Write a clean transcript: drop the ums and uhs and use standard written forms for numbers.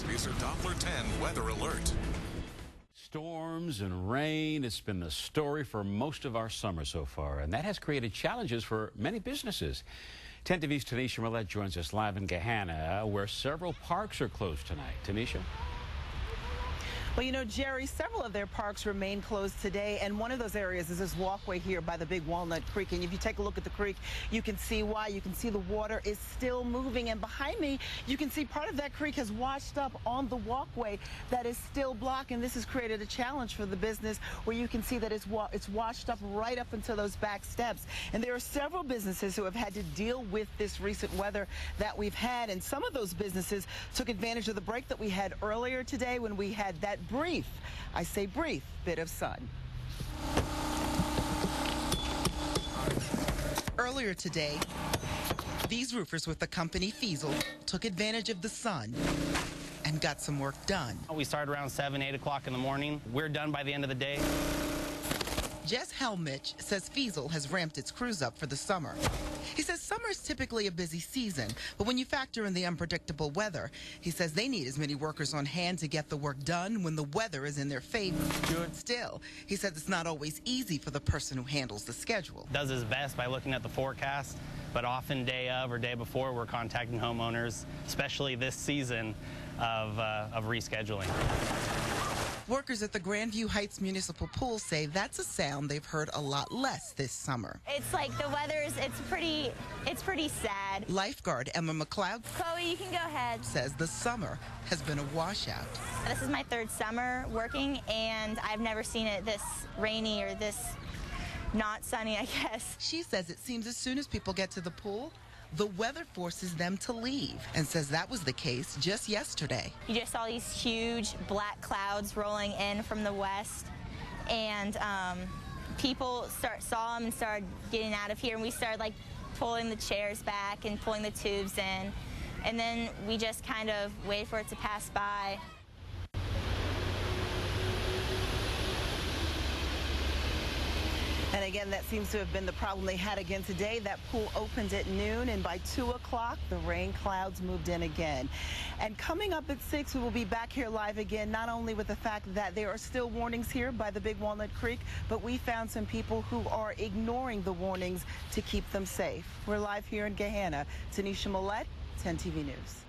This is your Doppler 10 weather alert. Storms and rain, it's been the story for most of our summer so far, and that has created challenges for many businesses. 10 TV's Tanisha Millette joins us live in Gahanna, where several parks are closed tonight. Tanisha? Well, you know, Jerry, several of their parks remain closed today, and one of those areas is this walkway here by the big Walnut Creek. And if you take a look at the creek, you can see why. You can see the water is still moving, and behind me, you can see part of that creek has washed up on the walkway that is still blocked, and this has created a challenge for the business where you can see that it's washed up right up into those back steps. And there are several businesses who have had to deal with this recent weather that we've had, and some of those businesses took advantage of the break that we had earlier today when we had that brief, I say brief, bit of sun. Earlier today, these roofers with the company Feazel took advantage of the sun and got some work done. We started around 7, 8 o'clock in the morning. We're done by the end of the day. Jess Helmich says Feazel has ramped its crews up for the summer. He says summer is typically a busy season, but when you factor in the unpredictable weather, he says they need as many workers on hand to get the work done when the weather is in their favor. Still, he says it's not always easy for the person who handles the schedule. Does his best by looking at the forecast, but often day of or day before, we're contacting homeowners, especially this season, of rescheduling. Workers at the Grandview Heights Municipal Pool say that's a sound they've heard a lot less this summer. It's like the weather's, it's pretty sad. Lifeguard Emma McLeod Chloe, you can go ahead. Says the summer has been a washout. This is my 3rd summer working, and I've never seen it this rainy or this not sunny, I guess. She says it seems as soon as people get to the pool, the weather forces them to leave, and says that was the case just yesterday. You just saw these huge black clouds rolling in from the west, and people saw them and started getting out of here, and we started like pulling the chairs back and pulling the tubes in, and then we just kind of waited for it to pass by. And again, that seems to have been the problem they had again today. That pool opened at noon, and by 2 o'clock, the rain clouds moved in again. And coming up at 6, we will be back here live again, not only with the fact that there are still warnings here by the big Walnut Creek, but we found some people who are ignoring the warnings to keep them safe. We're live here in Gahanna. Tanisha Millette, 10 TV News.